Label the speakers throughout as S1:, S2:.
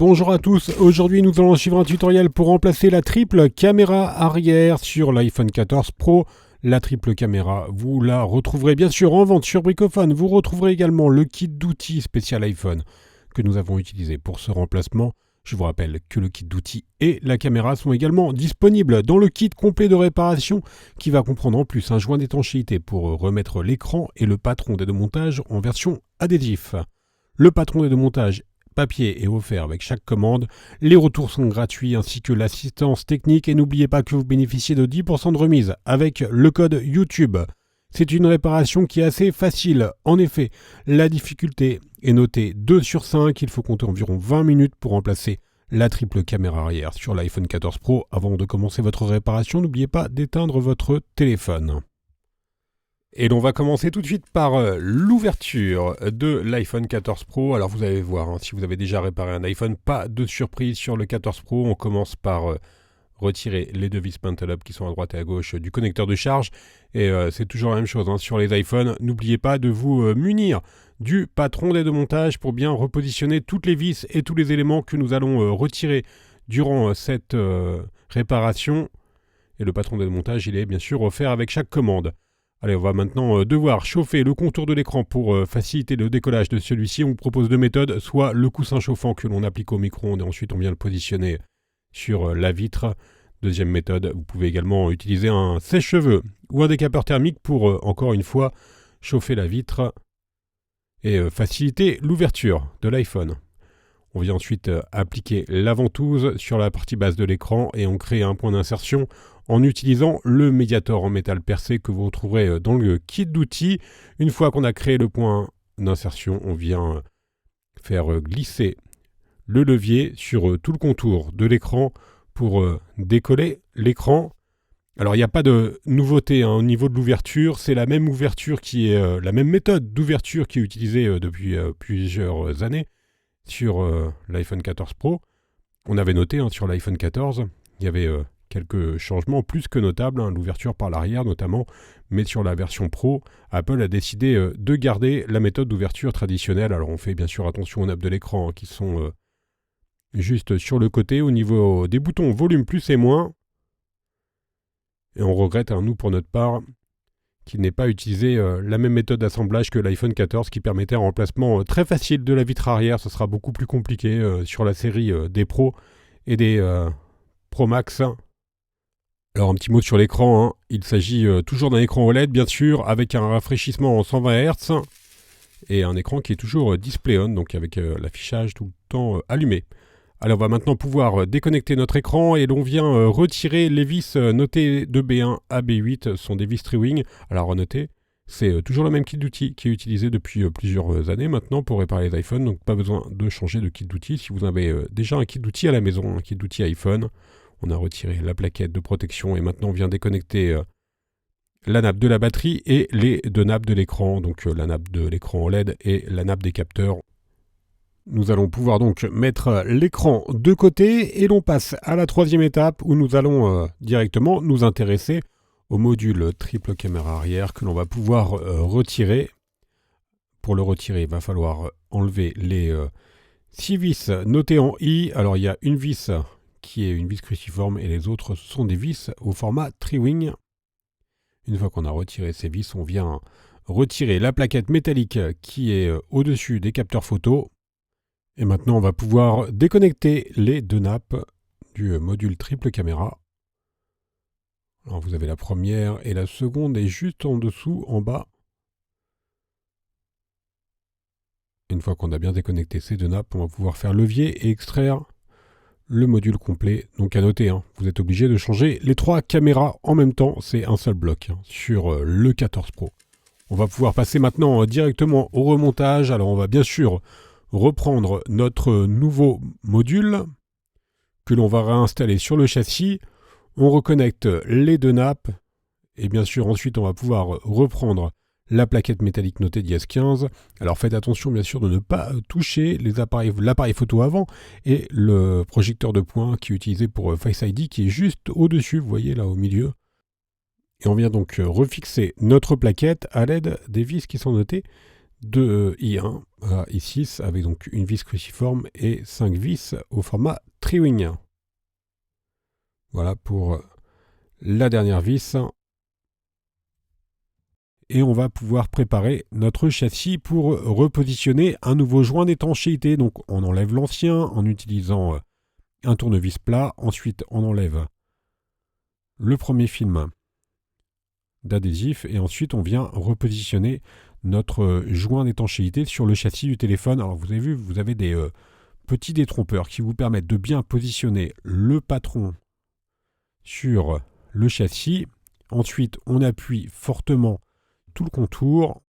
S1: bonjour à tous. Aujourd'hui, nous allons suivre un tutoriel pour remplacer la triple caméra arrière sur l'iPhone 14 Pro. La triple caméra, vous la retrouverez bien sûr en vente sur Bricophone. Vous retrouverez également le kit d'outils spécial iPhone que nous avons utilisé pour ce remplacement. Je vous rappelle que le kit d'outils et la caméra sont également disponibles dans le kit complet de réparation qui va comprendre en plus un joint d'étanchéité pour remettre l'écran et le patron d'aide au montage en version adhésif. Le patron d'aide au montage papier est offert avec chaque commande, les retours sont gratuits ainsi que l'assistance technique et n'oubliez pas que vous bénéficiez de 10% de remise avec le code YouTube. C'est une réparation qui est assez facile. En effet, la difficulté est notée 2 sur 5, il faut compter environ 20 minutes pour remplacer la triple caméra arrière sur l'iPhone 14 Pro. Avant de commencer votre réparation, n'oubliez pas d'éteindre votre téléphone. Et l'on va commencer tout de suite par l'ouverture de l'iPhone 14 Pro. Alors vous allez voir, si vous avez déjà réparé un iPhone, pas de surprise sur le 14 Pro. On commence par retirer les deux vis Pentel-Up qui sont à droite et à gauche du connecteur de charge. Et c'est toujours la même chose sur les iPhones. N'oubliez pas de vous munir du patron d'aide au montage pour bien repositionner toutes les vis et tous les éléments que nous allons retirer durant cette réparation. Et le patron d'aide au montage, il est bien sûr offert avec chaque commande. Allez, on va maintenant devoir chauffer le contour de l'écran pour faciliter le décollage de celui-ci. On vous propose deux méthodes, soit le coussin chauffant que l'on applique au micro-ondes et ensuite on vient le positionner sur la vitre. Deuxième méthode, vous pouvez également utiliser un sèche-cheveux ou un décapeur thermique pour, encore une fois, chauffer la vitre et faciliter l'ouverture de l'iPhone. On vient ensuite appliquer la ventouse sur la partie basse de l'écran et on crée un point d'insertion en utilisant le médiator en métal percé que vous retrouverez dans le kit d'outils. Une fois qu'on a créé le point d'insertion, on vient faire glisser le levier sur tout le contour de l'écran pour décoller l'écran. Alors il n'y a pas de nouveauté au niveau de l'ouverture, c'est la même ouverture qui est la même méthode d'ouverture qui est utilisée depuis plusieurs années sur l'iPhone 14 Pro. On avait noté sur l'iPhone 14, il y avait quelques changements plus que notables, l'ouverture par l'arrière notamment, mais sur la version Pro, Apple a décidé de garder la méthode d'ouverture traditionnelle. Alors on fait bien sûr attention aux nappes de l'écran qui sont juste sur le côté au niveau des boutons volume plus et moins. Et on regrette, nous pour notre part, qu'il n'ait pas utilisé la même méthode d'assemblage que l'iPhone 14 qui permettait un remplacement très facile de la vitre arrière. Ce sera beaucoup plus compliqué sur la série des Pro et des Pro Max. Alors un petit mot sur l'écran, il s'agit toujours d'un écran OLED bien sûr avec un rafraîchissement en 120 Hz et un écran qui est toujours display on, donc avec l'affichage tout le temps allumé. Alors on va maintenant pouvoir déconnecter notre écran et l'on vient retirer les vis notées de B1 à B8, ce sont des vis Triwing. Alors à noter, c'est toujours le même kit d'outils qui est utilisé depuis plusieurs années maintenant pour réparer les iPhones, donc pas besoin de changer de kit d'outils. Si vous avez déjà un kit d'outils à la maison, un kit d'outils iPhone, on a retiré la plaquette de protection et maintenant on vient déconnecter la nappe de la batterie et les deux nappes de l'écran, donc la nappe de l'écran OLED et la nappe des capteurs. Nous allons pouvoir donc mettre l'écran de côté et l'on passe à la troisième étape où nous allons directement nous intéresser au module triple caméra arrière que l'on va pouvoir retirer. Pour le retirer, il va falloir enlever les 6 vis notées en I. Alors il y a une vis qui est une vis cruciforme et les autres sont des vis au format Triwing. Une fois qu'on a retiré ces vis, on vient retirer la plaquette métallique qui est au-dessus des capteurs photo. Et maintenant, on va pouvoir déconnecter les deux nappes du module triple caméra. Alors, vous avez la première et la seconde est juste en dessous, en bas. Une fois qu'on a bien déconnecté ces deux nappes, on va pouvoir faire levier et extraire le module complet. Donc à noter, vous êtes obligé de changer les 3 caméras en même temps. C'est un seul bloc sur le 14 Pro. On va pouvoir passer maintenant directement au remontage. Alors on va bien sûr reprendre notre nouveau module que l'on va réinstaller sur le châssis. On reconnecte les deux nappes et bien sûr ensuite on va pouvoir reprendre la plaquette métallique notée d'IS 15. Alors faites attention bien sûr de ne pas toucher l'appareil photo avant et le projecteur de points qui est utilisé pour Face ID qui est juste au-dessus, vous voyez là au milieu. Et on vient donc refixer notre plaquette à l'aide des vis qui sont notées de I1 à I6 avec donc une vis cruciforme et 5 vis au format tri-wing. Voilà pour la dernière vis. Et on va pouvoir préparer notre châssis pour repositionner un nouveau joint d'étanchéité. Donc on enlève l'ancien en utilisant un tournevis plat. Ensuite on enlève le premier film d'adhésif et ensuite on vient repositionner notre joint d'étanchéité sur le châssis du téléphone. Alors vous avez vu, vous avez des petits détrompeurs qui vous permettent de bien positionner le patron sur le châssis. Ensuite on appuie fortement tout le contour.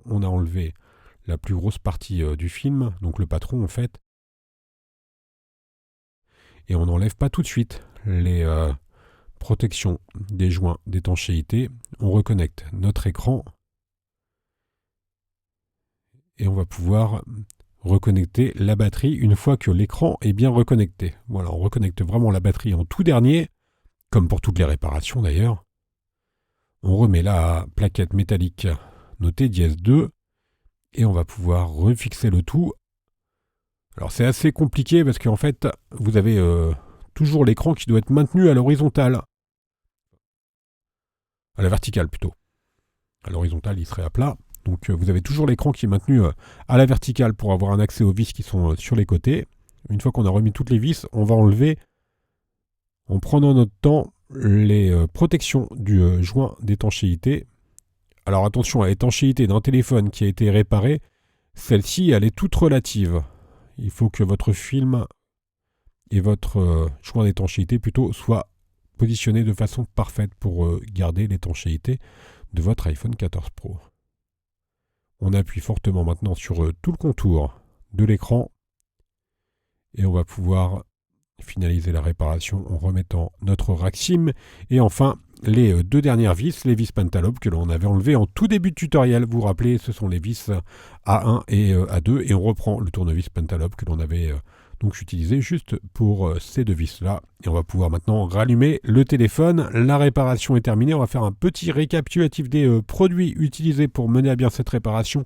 S1: On a enlevé la plus grosse partie du film, donc le patron en fait. Et on n'enlève pas tout de suite les protections des joints d'étanchéité. On reconnecte notre écran et on va pouvoir reconnecter la batterie une fois que l'écran est bien reconnecté. Voilà, on reconnecte vraiment la batterie en tout dernier, comme pour toutes les réparations d'ailleurs. On remet la plaquette métallique notée dièse 2 et on va pouvoir refixer le tout. Alors c'est assez compliqué parce qu'en fait vous avez toujours l'écran qui doit être maintenu à l'horizontale. À la verticale plutôt. À l'horizontale il serait à plat. Donc vous avez toujours l'écran qui est maintenu à la verticale pour avoir un accès aux vis qui sont sur les côtés. Une fois qu'on a remis toutes les vis, on va enlever, en prenant notre temps, les protections du joint d'étanchéité. Alors attention, à l'étanchéité d'un téléphone qui a été réparé, celle-ci elle est toute relative. Il faut que votre film et votre joint d'étanchéité plutôt soient positionnés de façon parfaite pour garder l'étanchéité de votre iPhone 14 Pro. On appuie fortement maintenant sur tout le contour de l'écran et on va pouvoir finaliser la réparation en remettant notre rack SIM. Et enfin, les deux dernières vis, les vis Pentalobe que l'on avait enlevées en tout début de tutoriel. Vous vous rappelez, ce sont les vis A1 et A2 et on reprend le tournevis Pentalobe que l'on avait donc utilisé juste pour ces deux vis-là. Et on va pouvoir maintenant rallumer le téléphone. La réparation est terminée. On va faire un petit récapitulatif des produits utilisés pour mener à bien cette réparation.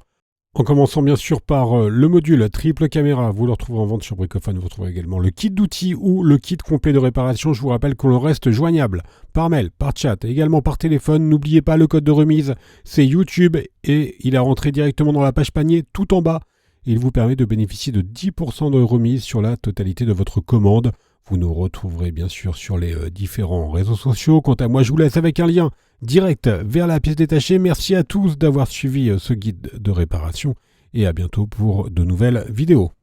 S1: En commençant bien sûr par le module triple caméra, vous le retrouvez en vente sur Bricophone, vous trouverez également le kit d'outils ou le kit complet de réparation. Je vous rappelle qu'on reste joignable par mail, par chat et également par téléphone. N'oubliez pas le code de remise, c'est YouTube et il est rentré directement dans la page panier tout en bas. Il vous permet de bénéficier de 10% de remise sur la totalité de votre commande. Vous nous retrouverez bien sûr sur les différents réseaux sociaux. Quant à moi, je vous laisse avec un lien direct vers la pièce détachée. Merci à tous d'avoir suivi ce guide de réparation et à bientôt pour de nouvelles vidéos.